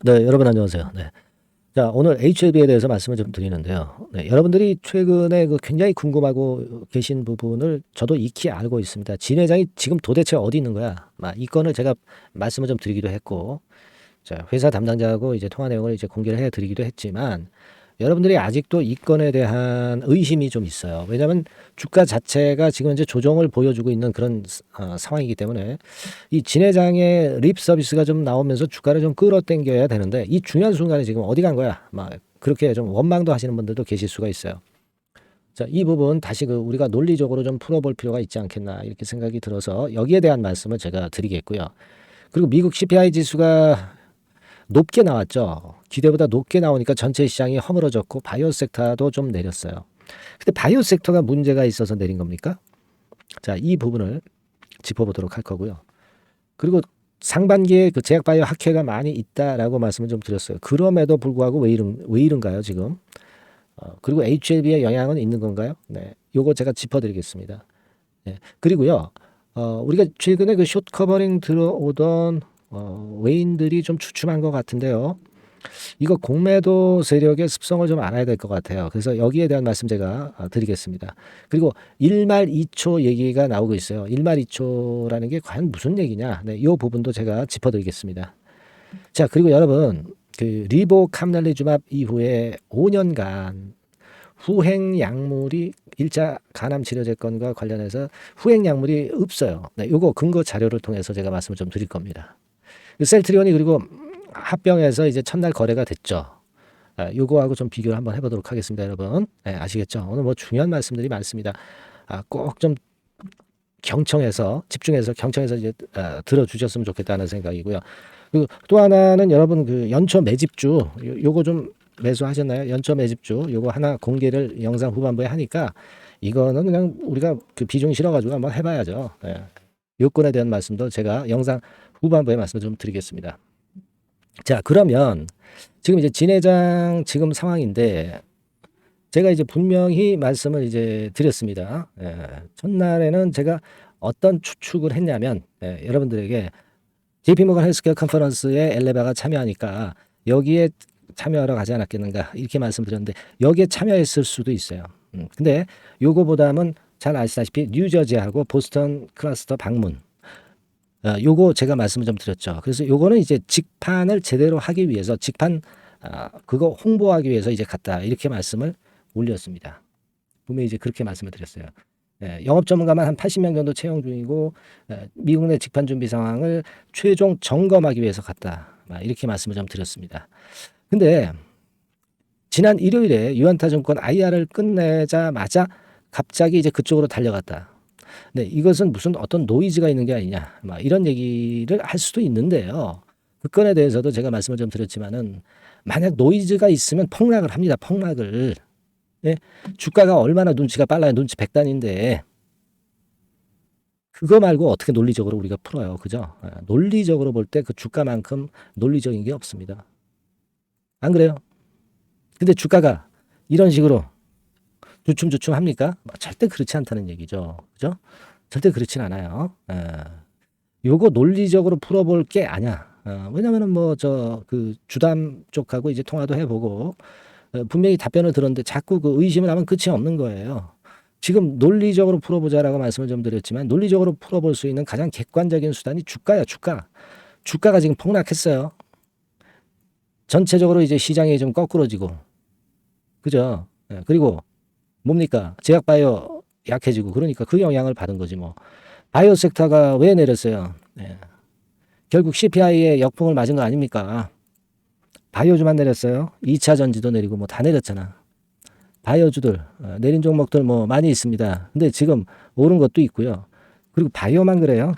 네, 여러분 안녕하세요. 네. 자, 오늘 HLB에 대해서 말씀을 좀 드리는데요. 네, 여러분들이 최근에 굉장히 궁금하고 계신 부분을 저도 익히 알고 있습니다. 진 회장이 지금 도대체 어디 있는 거야? 이 건을 제가 말씀을 좀 드리기도 했고, 자, 회사 담당자하고 이제 통화 내용을 이제 공개를 해 드리기도 했지만, 여러분들이 아직도 이 건에 대한 의심이 좀 있어요. 왜냐하면 주가 자체가 지금 이제 조정을 보여주고 있는 그런 상황이기 때문에 이 진 회장의 립 서비스가 좀 나오면서 주가를 좀 끌어당겨야 되는데 이 중요한 순간에 지금 어디 간 거야? 그렇게 좀 원망도 하시는 분들도 계실 수가 있어요. 자, 이 부분 다시 우리가 논리적으로 좀 풀어볼 필요가 있지 않겠나 이렇게 생각이 들어서 여기에 대한 말씀을 제가 드리겠고요. 그리고 미국 CPI 지수가 높게 나왔죠. 기대보다 높게 나오니까 전체 시장이 허물어졌고 바이오 섹터도 좀 내렸어요. 근데 바이오 섹터가 문제가 있어서 내린 겁니까? 자, 이 부분을 짚어보도록 할 거고요. 그리고 상반기에 그 제약바이오 학회가 많이 있다라고 말씀을 좀 드렸어요. 그럼에도 불구하고 왜 이런가요, 지금? 그리고 HLB의 영향은 있는 건가요? 네. 요거 제가 짚어드리겠습니다. 네. 그리고요, 우리가 최근에 그 숏 커버링 들어오던 외인들이 좀 주춤한 것 같은데요. 이거 공매도 세력의 습성을 좀 알아야 될 것 같아요. 그래서 여기에 대한 말씀 제가 드리겠습니다. 그리고 1말 2초 얘기가 나오고 있어요. 1말 2초라는 게 과연 무슨 얘기냐? 네, 이 부분도 제가 짚어드리겠습니다. 자, 그리고 여러분, 그 리보캄날리주맙 이후에 5년간 후행 약물이 일자 간암 치료제 건과 관련해서 후행 약물이 없어요. 네, 요거 근거 자료를 통해서 제가 말씀을 좀 드릴 겁니다. 셀트리온이 그리고 합병해서 이제 첫날 거래가 됐죠. 요거하고 좀 비교를 한번 해보도록 하겠습니다, 여러분. 네, 아시겠죠? 오늘 뭐 중요한 말씀들이 많습니다. 꼭 좀 경청해서 집중해서 경청해서 이제 들어주셨으면 좋겠다는 생각이고요. 그리고 또 하나는 여러분 그 연초 매집주 요거 좀 매수하셨나요? 연초 매집주 요거 하나 공개를 영상 후반부에 하니까 이거는 그냥 우리가 그 비중 실어가지고 한번 해봐야죠. 네. 요건에 대한 말씀도 제가 영상 후반부에 말씀을 좀 드리겠습니다. 자, 그러면 지금 이제 진 회장 지금 상황인데 제가 이제 분명히 말씀을 이제 드렸습니다. 첫날에는 제가 어떤 추측을 했냐면 여러분들에게 JP모건 헬스케어 컨퍼런스에 엘레바가 참여하니까 여기에 참여하러 가지 않았겠는가 이렇게 말씀드렸는데 여기에 참여했을 수도 있어요. 근데 요거보다는 잘 아시다시피 뉴저지하고 보스턴 클러스터 방문 요거 제가 말씀을 좀 드렸죠. 그래서 요거는 이제 직판을 제대로 하기 위해서 직판 그거 홍보하기 위해서 이제 갔다 이렇게 말씀을 올렸습니다. 분명히 이제 그렇게 말씀을 드렸어요. 영업 전문가만 한 80명 정도 채용 중이고 미국 내 직판 준비 상황을 최종 점검하기 위해서 갔다. 이렇게 말씀을 좀 드렸습니다. 근데 지난 일요일에 유안타증권 IR을 끝내자마자 갑자기 이제 그쪽으로 달려갔다. 네, 이것은 무슨 어떤 노이즈가 있는 게 아니냐, 이런 얘기를 할 수도 있는데요. 그 건에 대해서도 제가 말씀을 좀 드렸지만은 만약 노이즈가 있으면 폭락을 합니다. 폭락을. 예? 주가가 얼마나 눈치가 빨라요. 눈치 백단인데 그거 말고 어떻게 논리적으로 우리가 풀어요. 그죠? 논리적으로 볼 때 그 주가만큼 논리적인 게 없습니다. 안 그래요? 근데 주가가 이런 식으로 주춤주춤 합니까? 절대 그렇지 않다는 얘기죠. 그죠? 절대 그렇진 않아요. 요거 논리적으로 풀어볼 게 아니야. 왜냐면은 뭐 그 주담 쪽하고 이제 통화도 해보고 분명히 답변을 들었는데 자꾸 그 의심을 하면 끝이 없는 거예요. 지금 논리적으로 풀어보자라고 말씀을 좀 드렸지만 논리적으로 풀어볼 수 있는 가장 객관적인 수단이 주가야, 주가. 주가가 지금 폭락했어요. 전체적으로 이제 시장이 좀 거꾸러지고, 그죠? 그리고 뭡니까? 제약바이오 약해지고 그러니까 그 영향을 받은 거지 뭐. 바이오 섹터가 왜 내렸어요? 결국 CPI의 역풍을 맞은 거 아닙니까? 바이오주만 내렸어요. 2차 전지도 내리고 뭐 다 내렸잖아. 바이오주들 내린 종목들 뭐 많이 있습니다. 근데 지금 오른 것도 있고요. 그리고 바이오만 그래요.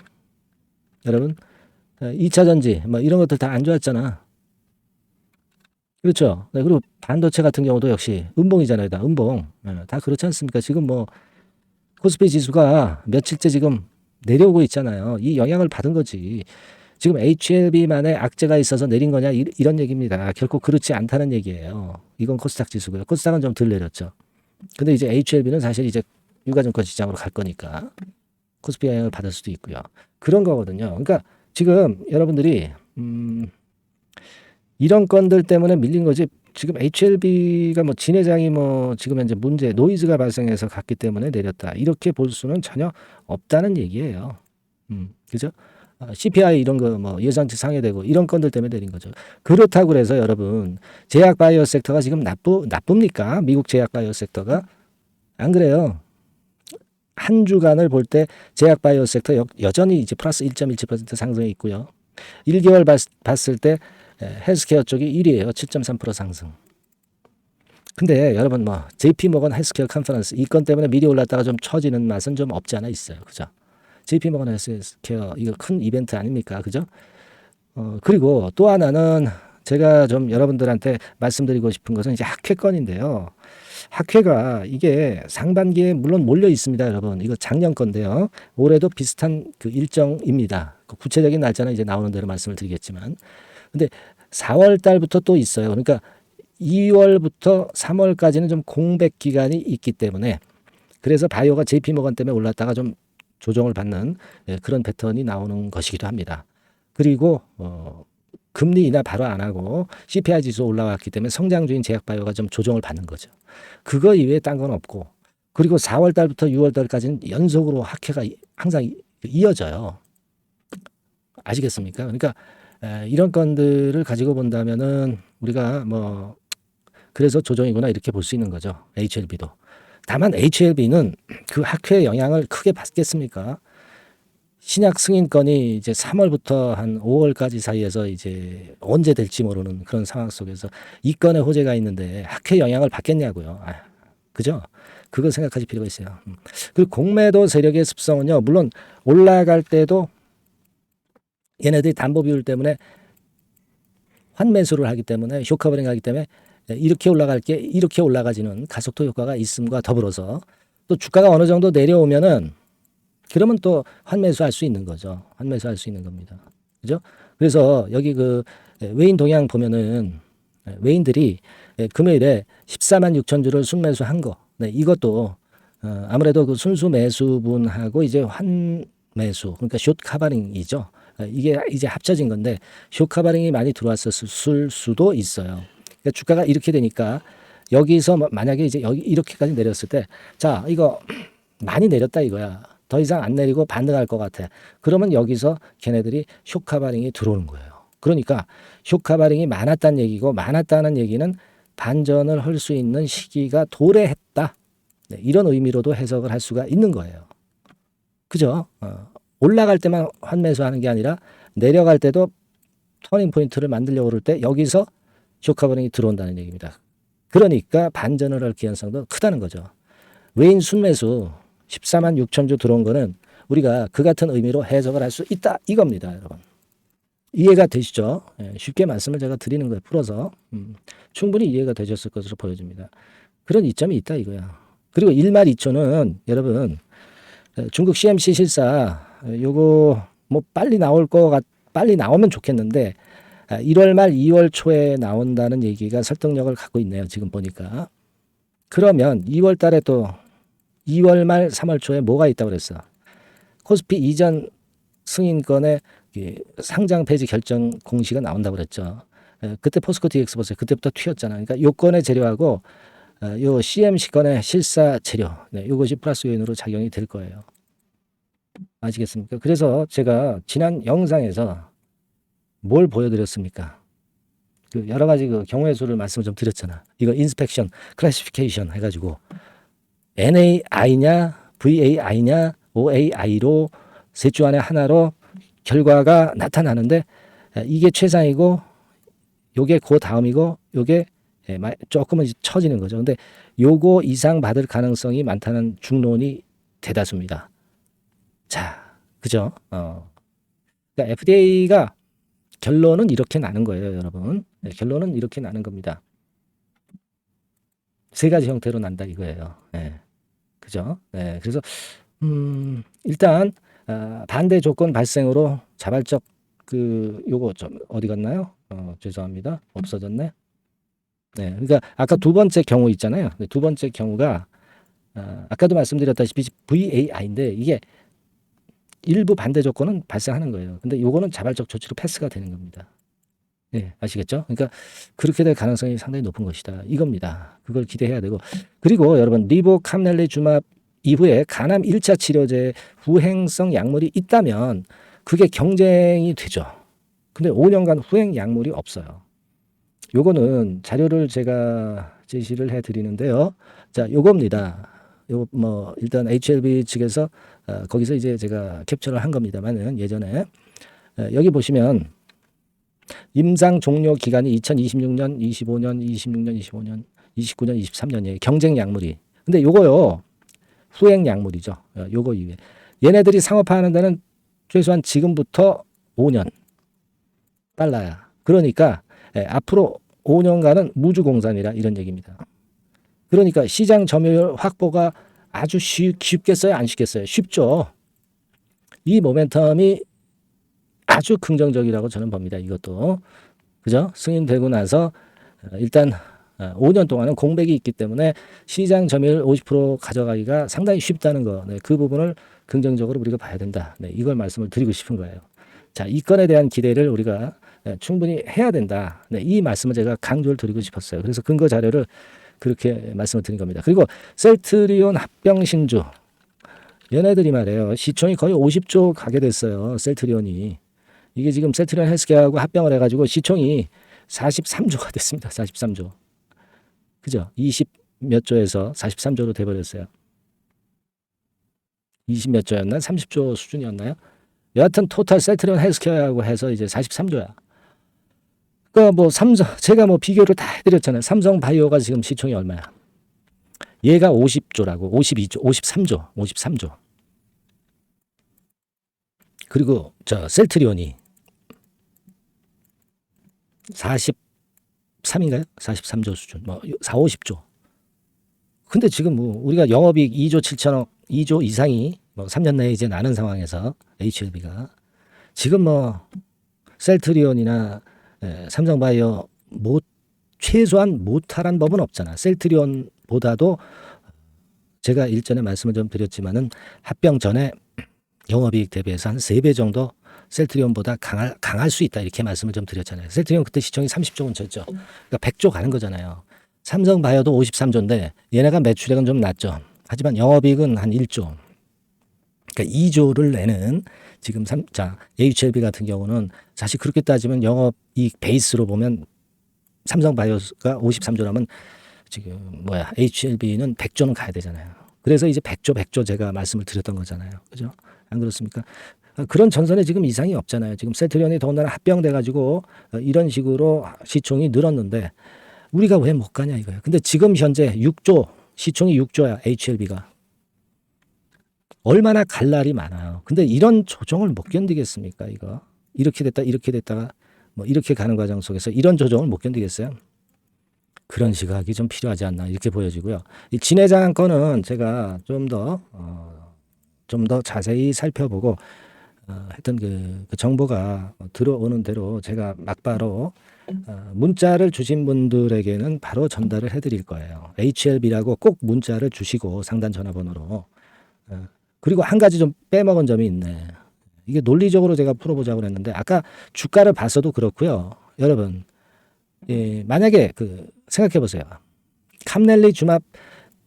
여러분 2차 전지 뭐 이런 것들 다 안 좋았잖아. 그렇죠. 네, 그리고 반도체 같은 경우도 역시 음봉이잖아요. 다 음봉. 다 그렇지 않습니까? 지금 뭐 코스피 지수가 며칠째 지금 내려오고 있잖아요. 이 영향을 받은 거지. 지금 HLB만의 악재가 있어서 내린 거냐 이런 얘기입니다. 결코 그렇지 않다는 얘기예요. 이건 코스닥 지수고요. 코스닥은 좀 덜 내렸죠. 근데 이제 HLB는 사실 이제 유가증권 시장으로 갈 거니까 코스피 영향을 받을 수도 있고요. 그런 거거든요. 그러니까 지금 여러분들이 이런 건들 때문에 밀린 거지. 지금 HLB가 뭐 진회장이 뭐 지금 현재 문제 노이즈가 발생해서 갔기 때문에 내렸다. 이렇게 볼 수는 전혀 없다는 얘기예요. 그죠? CPI 이런 거 뭐 예상치 상회되고 이런 건들 때문에 내린 거죠. 그렇다고 그래서 여러분 제약 바이오 섹터가 지금 나쁩니까? 미국 제약 바이오 섹터가 안 그래요. 한 주간을 볼 때 제약 바이오 섹터 여전히 이제 플러스 1.17% 상승해 있고요. 1개월 봤을 때 헬스케어 쪽이 1위예요. 7.3% 상승. 근데 여러분 뭐 JP 모건 헬스케어 컨퍼런스 이 건 때문에 미리 올랐다가 좀 처지는 맛은 좀 없지 않아 있어요. 그죠? JP 모건 헬스케어 이거 큰 이벤트 아닙니까? 그죠? 그리고 또 하나는 제가 좀 여러분들한테 말씀드리고 싶은 것은 이제 학회 건인데요. 학회가 이게 상반기에 물론 몰려 있습니다, 여러분. 이거 작년 건데요. 올해도 비슷한 그 일정입니다. 그 구체적인 날짜는 이제 나오는 대로 말씀을 드리겠지만. 근데 4월 달부터 또 있어요. 그러니까 2월부터 3월까지는 좀 공백 기간이 있기 때문에 그래서 바이오가 JP 모건 때문에 올랐다가 좀 조정을 받는 그런 패턴이 나오는 것이기도 합니다. 그리고 금리 인하 바로 안 하고 CPI 지수 올라왔기 때문에 성장주인 제약바이오가 좀 조정을 받는 거죠. 그거 이외에 딴 건 없고 그리고 4월 달부터 6월 달까지는 연속으로 학회가 항상 이어져요. 아시겠습니까? 그러니까 이런 건들을 가지고 본다면은 우리가 뭐 그래서 조정이구나 이렇게 볼 수 있는 거죠. HLB도. 다만 HLB는 그 학회의 영향을 크게 받겠습니까? 신약 승인건이 이제 3월부터 한 5월까지 사이에서 이제 언제 될지 모르는 그런 상황 속에서 이 건에 호재가 있는데 학회 영향을 받겠냐고요. 그죠? 그걸 생각하실 필요가 있어요. 그리고 공매도 세력의 습성은요. 물론 올라갈 때도 얘네들이 담보 비율 때문에 환매수를 하기 때문에 쇼커버링 하기 때문에 이렇게 올라갈 게 이렇게 올라가지는 가속도 효과가 있음과 더불어서 또 주가가 어느 정도 내려오면은 그러면 또 환매수 할 수 있는 거죠. 환매수 할 수 있는 겁니다. 그죠? 그래서 여기 그 외인 동향 보면은 외인들이 금요일에 14만 6천 주를 순매수한 거. 네, 이것도 아무래도 그 순수 매수분하고 이제 환매수 그러니까 숏 카바링이죠. 이게 이제 합쳐진 건데 숏 카바링이 많이 들어왔을 수도 있어요. 그러니까 주가가 이렇게 되니까 여기서 만약에 이제 여기 이렇게까지 내렸을 때 자, 이거 많이 내렸다 이거야. 더 이상 안 내리고 반등할 것 같아. 그러면 여기서 걔네들이 쇼카바링이 들어오는 거예요. 그러니까 쇼카바링이 많았다는 얘기고 많았다는 얘기는 반전을 할 수 있는 시기가 도래했다. 네, 이런 의미로도 해석을 할 수가 있는 거예요. 그죠? 올라갈 때만 환매수하는 게 아니라 내려갈 때도 터닝 포인트를 만들려고 그럴 때 여기서 쇼카바링이 들어온다는 얘기입니다. 그러니까 반전을 할 기한성도 크다는 거죠. 외인 순매수 14만 6천 주 들어온 거는 우리가 그 같은 의미로 해석을 할 수 있다 이겁니다, 여러분. 이해가 되시죠? 쉽게 말씀을 제가 드리는 거예요. 풀어서 충분히 이해가 되셨을 것으로 보여집니다. 그런 이점이 있다 이거야. 그리고 1말 2초는 여러분 중국 CMC 실사 요거 뭐 빨리 나오면 좋겠는데 1월 말 2월 초에 나온다는 얘기가 설득력을 갖고 있네요. 지금 보니까. 그러면 2월 달에 또 2월 말 3월 초에 뭐가 있다고 그랬어? 코스피 이전 승인권의 상장 폐지 결정 공시가 나온다고 그랬죠. 그때 포스코 DX 보세요. 그때부터 튀었잖아. 그러니까 요건의 재료하고 요 CMC 건의 실사 재료, 네, 이것이 플러스 요인으로 작용이 될 거예요. 아시겠습니까? 그래서 제가 지난 영상에서 뭘 보여드렸습니까? 그 여러 가지 그 경우의 수를 말씀을 좀 드렸잖아. 이거 인스펙션, 클래시피케이션 해가지고 NAI냐, VAI냐, OAI로 셋 주 안에 하나로 결과가 나타나는데 이게 최상이고 요게 그 다음이고 요게 조금은 처지는 거죠. 근데 요거 이상 받을 가능성이 많다는 중론이 대다수입니다. 자, 그죠? 그러니까 FDA가 결론은 이렇게 나는 거예요, 여러분. 네, 결론은 이렇게 나는 겁니다. 세 가지 형태로 난다 이거예요. 네. 그죠? 네. 그래서 일단 반대 조건 발생으로 자발적 그 요거 좀 어디 갔나요? 죄송합니다. 없어졌네. 네. 그러니까 아까 두 번째 경우 있잖아요. 두 번째 경우가 아까도 말씀드렸다시피 VAI인데 이게 일부 반대 조건은 발생하는 거예요. 근데 요거는 자발적 조치로 패스가 되는 겁니다. 예, 아시겠죠? 그러니까 그렇게 될 가능성이 상당히 높은 것이다. 이겁니다. 그걸 기대해야 되고. 그리고 여러분, 리보캄넬리주맙 이후에 간암 1차 치료제 후행성 약물이 있다면 그게 경쟁이 되죠. 근데 5년간 후행 약물이 없어요. 요거는 자료를 제가 제시를 해 드리는데요. 자, 요겁니다. 요 뭐 일단 HLB 측에서 거기서 이제 제가 캡처를 한 겁니다만은 예전에 여기 보시면 임상 종료 기간이 2026년, 25년, 26년, 25년, 29년, 23년이에요. 경쟁 약물이. 근데 요거요. 후행 약물이죠. 요거 이외에. 얘네들이 상업화하는 데는 최소한 지금부터 5년 빨라야. 그러니까 앞으로 5년간은 무주공산이라 이런 얘기입니다. 그러니까 시장 점유율 확보가 아주 쉽겠어요? 안 쉽겠어요? 쉽죠. 이 모멘텀이 아주 긍정적이라고 저는 봅니다. 이것도. 그죠? 승인되고 나서 일단 5년 동안은 공백이 있기 때문에 시장 점유율 50% 가져가기가 상당히 쉽다는 거. 네, 그 부분을 긍정적으로 우리가 봐야 된다. 네, 이걸 말씀을 드리고 싶은 거예요. 자, 이 건에 대한 기대를 우리가 충분히 해야 된다. 네, 이 말씀을 제가 강조를 드리고 싶었어요. 그래서 근거 자료를 그렇게 말씀을 드린 겁니다. 그리고 셀트리온 합병신주. 얘네들이 말이에요. 시총이 거의 50조 가게 됐어요. 셀트리온이. 이게 지금 셀트리온 헬스케어하고 합병을 해가지고 시총이 43조가 됐습니다. 43조. 그죠? 20 몇 조에서 43조로 돼버렸어요. 20 몇 조였나? 30조 수준이었나요? 여하튼 토탈 셀트리온 헬스케어하고 해서 이제 43조야. 그러니까 뭐 삼성, 제가 뭐 비교를 다 해드렸잖아요. 삼성 바이오가 지금 시총이 얼마야? 얘가 50조라고, 52조, 53조, 53조. 그리고 저 셀트리온이 43인가요? 43조 수준. 뭐 4, 50조. 근데 지금 뭐 우리가 영업이익 2조 7천억, 2조 이상이 뭐 3년 내에 이제 나는 상황에서 HLB가 지금 뭐 셀트리온이나 삼성바이오 최소한 못하란 법은 없잖아. 셀트리온보다도 제가 일전에 말씀을 좀 드렸지만은 합병 전에 영업이익 대비해서 한 3배 정도 셀트리온보다 강할 수 있다 이렇게 말씀을 좀 드렸잖아요. 셀트리온 그때 시총이 30조 근처였죠. 그러니까 100조 가는 거잖아요. 삼성바이오도 53조인데 얘네가 매출액은 좀 낮죠. 하지만 영업이익은 한 1조. 그러니까 2조를 내는 지금 HLB 같은 경우는 사실 그렇게 따지면 영업이익 베이스로 보면 삼성바이오가 53조라면 지금 HLB는 100조는 가야 되잖아요. 그래서 이제 100조 제가 말씀을 드렸던 거잖아요. 그죠? 안 그렇습니까? 그런 전선에 지금 이상이 없잖아요. 지금 셀트리온이 더군다나 합병돼 가지고 이런 식으로 시총이 늘었는데 우리가 왜 못 가냐 이거예요. 근데 지금 현재 6조 시총이 6조야 HLB가. 얼마나 갈 날이 많아요. 근데 이런 조정을 못 견디겠습니까 이거. 이렇게 됐다가 뭐 이렇게 가는 과정 속에서 이런 조정을 못 견디겠어요. 그런 시각이 좀 필요하지 않나 이렇게 보여지고요. 이 진해장 건은 제가 좀 더 자세히 살펴보고 했던 그 정보가 들어오는 대로 제가 막바로 문자를 주신 분들에게는 바로 전달을 해드릴 거예요. HLB라고 꼭 문자를 주시고 상단 전화번호로. 그리고 한 가지 좀 빼먹은 점이 있네. 이게 논리적으로 제가 풀어보자고 했는데 아까 주가를 봤어도 그렇고요. 여러분 만약에 생각해 보세요. 캄넬리주맙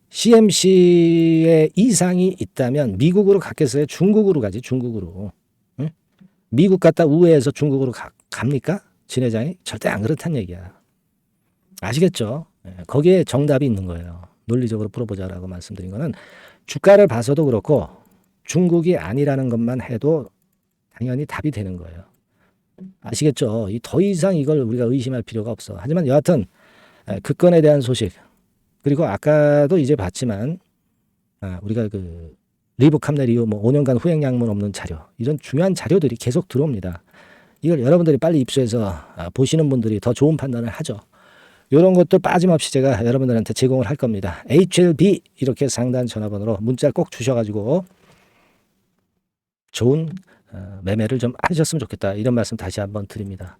CMC에 이상이 있다면 미국으로 갔겠어요? 중국으로 가지 중국으로. 응? 미국 갔다 우회해서 중국으로 갑니까? 진 회장이? 절대 안 그렇다는 얘기야. 아시겠죠? 거기에 정답이 있는 거예요. 논리적으로 풀어보자라고 말씀드린 거는 주가를 봐서도 그렇고 중국이 아니라는 것만 해도 당연히 답이 되는 거예요. 아시겠죠? 더 이상 이걸 우리가 의심할 필요가 없어. 하지만 여하튼 그 건에 대한 소식 그리고 아까도 이제 봤지만 우리가 리보캄넬이오 5년간 후행 약물 없는 자료 이런 중요한 자료들이 계속 들어옵니다. 이걸 여러분들이 빨리 입수해서 보시는 분들이 더 좋은 판단을 하죠. 이런 것도 빠짐없이 제가 여러분들한테 제공을 할 겁니다. HLB 이렇게 상단 전화번호로 문자 꼭 주셔가지고 좋은 매매를 좀 하셨으면 좋겠다. 이런 말씀 다시 한번 드립니다.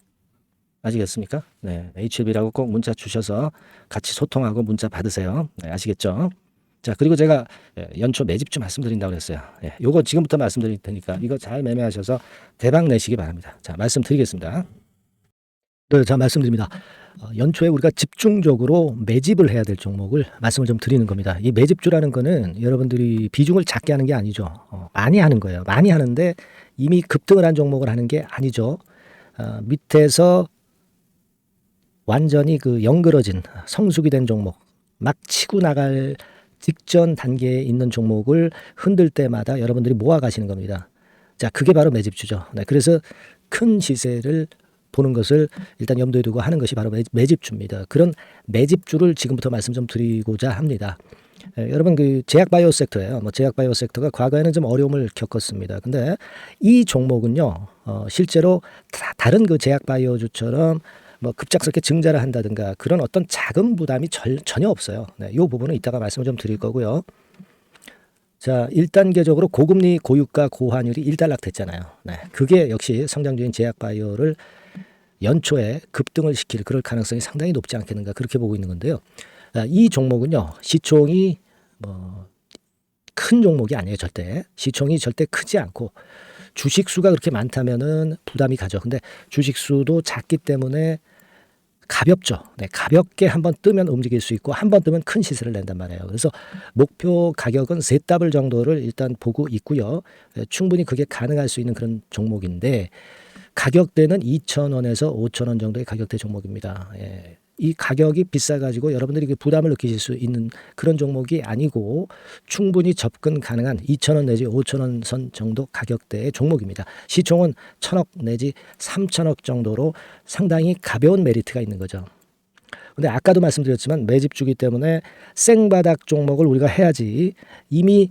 아시겠습니까? 네, HLB라고 꼭 문자 주셔서 같이 소통하고 문자 받으세요. 네, 아시겠죠? 자, 그리고 제가 연초 매집주 말씀드린다고 그랬어요. 요거 지금부터 말씀드릴 테니까 이거 잘 매매하셔서 대박 내시기 바랍니다. 자, 말씀드리겠습니다. 네, 자 말씀드립니다. 연초에 우리가 집중적으로 매집을 해야 될 종목을 말씀을 좀 드리는 겁니다. 이 매집주라는 거는 여러분들이 비중을 작게 하는 게 아니죠. 많이 하는 거예요. 많이 하는데 이미 급등을 한 종목을 하는 게 아니죠. 밑에서 완전히 그 영그러진 성숙이 된 종목, 막 치고 나갈 직전 단계에 있는 종목을 흔들 때마다 여러분들이 모아 가시는 겁니다. 자, 그게 바로 매집주죠. 네, 그래서 큰 시세를 보는 것을 일단 염두에 두고 하는 것이 바로 매집주입니다. 그런 매집주를 지금부터 말씀 좀 드리고자 합니다. 여러분 그 제약 바이오 섹터예요. 제약 바이오 섹터가 과거에는 좀 어려움을 겪었습니다. 근데 이 종목은요, 실제로 다른 그 제약 바이오주처럼 급작스럽게 증자를 한다든가 그런 어떤 자금 부담이 전혀 없어요. 네, 이 부분은 이따가 말씀을 좀 드릴 거고요. 자, 1단계적으로 고금리, 고유가, 고환율이 일단락됐잖아요. 네, 그게 역시 성장주인 제약 바이오를 연초에 급등을 시킬 그럴 가능성이 상당히 높지 않겠는가 그렇게 보고 있는 건데요. 이 종목은요, 시총이 큰 종목이 아니에요. 절대 시총이 절대 크지 않고 주식 수가 그렇게 많다면은 부담이 가죠. 근데 주식 수도 작기 때문에 가볍죠. 네, 가볍게 한번 뜨면 움직일 수 있고 한번 뜨면 큰 시세를 낸단 말이에요. 그래서 목표 가격은 세 더블 정도를 일단 보고 있고요. 충분히 그게 가능할 수 있는 그런 종목인데 가격대는 2,000원에서 5,000원 정도의 가격대 종목입니다. 예. 이 가격이 비싸가지고 여러분들이 그 부담을 느끼실 수 있는 그런 종목이 아니고 충분히 접근 가능한 2,000원 내지 5,000원 선 정도 가격대의 종목입니다. 시총은 1,000억 내지 3,000억 정도로 상당히 가벼운 메리트가 있는 거죠. 근데 아까도 말씀드렸지만 매집주기 때문에 생바닥 종목을 우리가 해야지 이미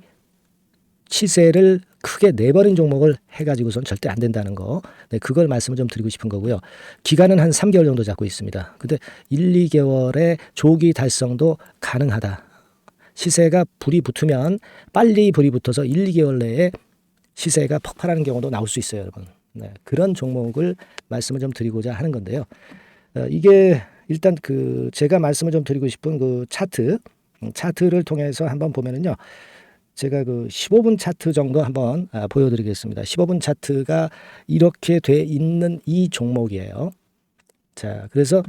시세를 크게 내버린 종목을 해가지고선 절대 안 된다는 거. 네, 그걸 말씀을 좀 드리고 싶은 거고요. 기간은 한 3개월 정도 잡고 있습니다. 근데 1, 2개월의 조기 달성도 가능하다. 시세가 불이 붙으면 빨리 불이 붙어서 1, 2개월 내에 시세가 폭발하는 경우도 나올 수 있어요, 여러분. 네, 그런 종목을 말씀을 좀 드리고자 하는 건데요. 이게 일단 그 제가 말씀을 좀 드리고 싶은 그 차트를 통해서 한번 보면은요. 제가 그 15분 차트 정도 한번 보여드리겠습니다. 15분 차트가 이렇게 돼 있는 이 종목이에요. 자, 그래서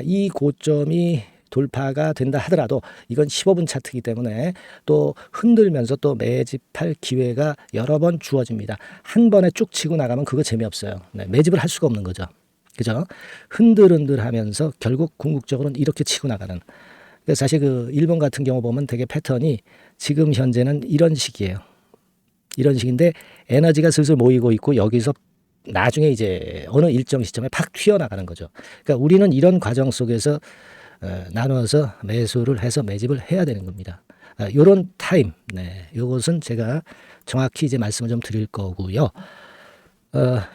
이 고점이 돌파가 된다 하더라도 이건 15분 차트이기 때문에 또 흔들면서 또 매집할 기회가 여러 번 주어집니다. 한 번에 쭉 치고 나가면 그거 재미없어요. 네, 매집을 할 수가 없는 거죠. 그죠? 흔들흔들하면서 결국 궁극적으로는 이렇게 치고 나가는. 사실 그 일본 같은 경우 보면 되게 패턴이 지금 현재는 이런 식이에요. 이런 식인데 에너지가 슬슬 모이고 있고 여기서 나중에 이제 어느 일정 시점에 팍 튀어나가는 거죠. 그러니까 우리는 이런 과정 속에서 나눠서 매수를 해서 매집을 해야 되는 겁니다. 요런 타임, 네, 요것은 제가 정확히 이제 말씀을 좀 드릴 거고요.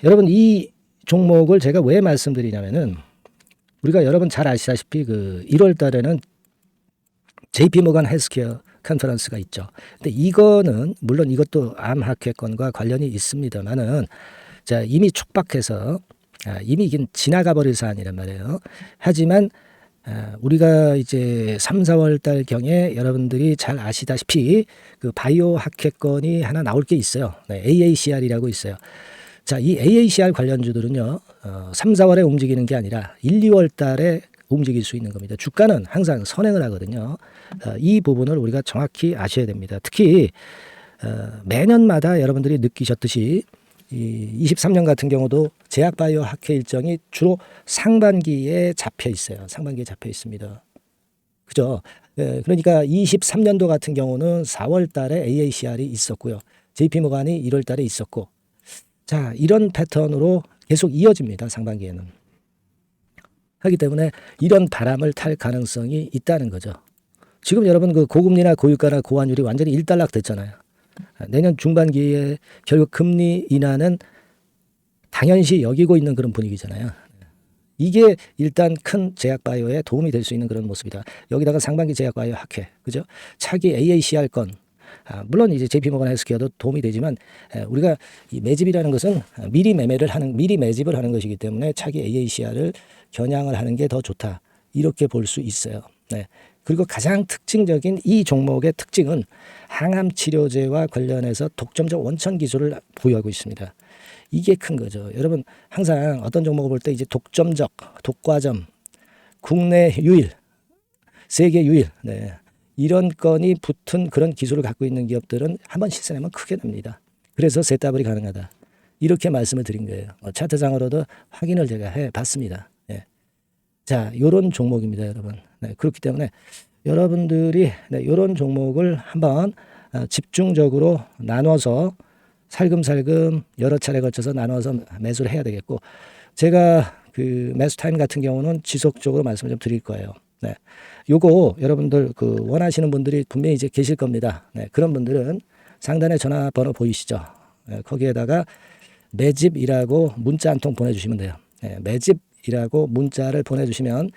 여러분 이 종목을 제가 왜 말씀드리냐면은 우리가 여러분 잘 아시다시피 그 1월 달에는 JP 모건 헬스케어 컨퍼런스가 있죠. 근데 이거는 물론 이것도 암 학회권과 관련이 있습니다만은 자 이미 촉박해서 이미 이게 지나가 버릴 사안이란 말이에요. 하지만 우리가 이제 3, 4월 달 경에 여러분들이 잘 아시다시피 그 바이오 학회권이 하나 나올 게 있어요. 네, AACR이라고 있어요. 자, 이 AACR 관련주들은요, 3, 4월에 움직이는 게 아니라 1, 2월 달에 움직일 수 있는 겁니다. 주가는 항상 선행을 하거든요. 이 부분을 우리가 정확히 아셔야 됩니다. 특히 매년마다 여러분들이 느끼셨듯이 이 23년 같은 경우도 제약바이오 학회 일정이 주로 상반기에 잡혀 있어요. 상반기에 잡혀 있습니다. 그죠? 그러니까 23년도 같은 경우는 4월 달에 AACR이 있었고요. JP모간이 1월 달에 있었고 자, 이런 패턴으로 계속 이어집니다. 상반기에는. 하기 때문에 이런 바람을 탈 가능성이 있다는 거죠. 지금 여러분 그 고금리나 고유가나 고환율이 완전히 일단락 됐잖아요. 내년 중반기에 결국 금리 인하는 당연시 여기고 있는 그런 분위기잖아요. 이게 일단 큰 제약바이오에 도움이 될 수 있는 그런 모습이다. 여기다가 상반기 제약바이오 학회, 그죠? 차기 AACR 건, 물론 이제 JP모건 헬스케어도 도움이 되지만 우리가 이 매집이라는 것은 미리 매집을 하는 것이기 때문에 차기 AACR을 겨냥을 하는 게 더 좋다. 이렇게 볼 수 있어요. 네. 그리고 가장 특징적인 이 종목의 특징은 항암 치료제와 관련해서 독점적 원천 기술을 보유하고 있습니다. 이게 큰 거죠. 여러분 항상 어떤 종목을 볼 때 이제 독점적, 독과점, 국내 유일, 세계 유일, 네. 이런 건이 붙은 그런 기술을 갖고 있는 기업들은 한번 실현하면 크게 납니다. 그래서 세더블이 가능하다. 이렇게 말씀을 드린 거예요. 차트상으로도 확인을 제가 해봤습니다. 예. 자, 요런 종목입니다, 여러분. 네, 그렇기 때문에 여러분들이 네, 요런 종목을 한번 집중적으로 나눠서 살금살금 여러 차례 걸쳐서 나눠서 매수를 해야 되겠고, 제가 그 매수 타임 같은 경우는 지속적으로 말씀을 좀 드릴 거예요. 네. 요거 여러분들 그 원하시는 분들이 분명히 이제 계실 겁니다. 네. 그런 분들은 상단에 전화번호 보이시죠? 네. 거기에다가 매집이라고 문자 한 통 보내주시면 돼요. 네. 매집이라고 문자를 보내주시면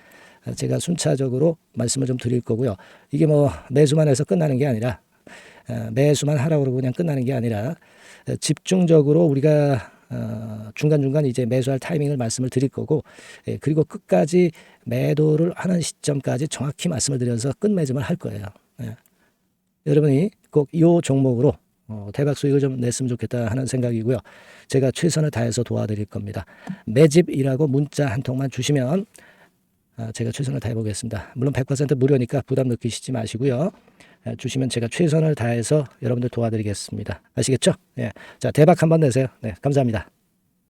제가 순차적으로 말씀을 좀 드릴 거고요. 이게 뭐 매수만 해서 끝나는 게 아니라 매수만 하라고 그러고 그냥 끝나는 게 아니라 집중적으로 우리가 중간중간 이제 매수할 타이밍을 말씀을 드릴 거고, 그리고 끝까지 매도를 하는 시점까지 정확히 말씀을 드려서 끝매짐을 할 거예요. 여러분이 꼭 이 종목으로 대박 수익을 좀 냈으면 좋겠다 하는 생각이고요. 제가 최선을 다해서 도와드릴 겁니다. 매집이라고 문자 한 통만 주시면 제가 최선을 다해 보겠습니다. 물론 100% 무료니까 부담 느끼시지 마시고요. 주시면 제가 최선을 다해서 여러분들 도와드리겠습니다. 아시겠죠? 예. 자, 대박 한번 내세요. 네, 감사합니다.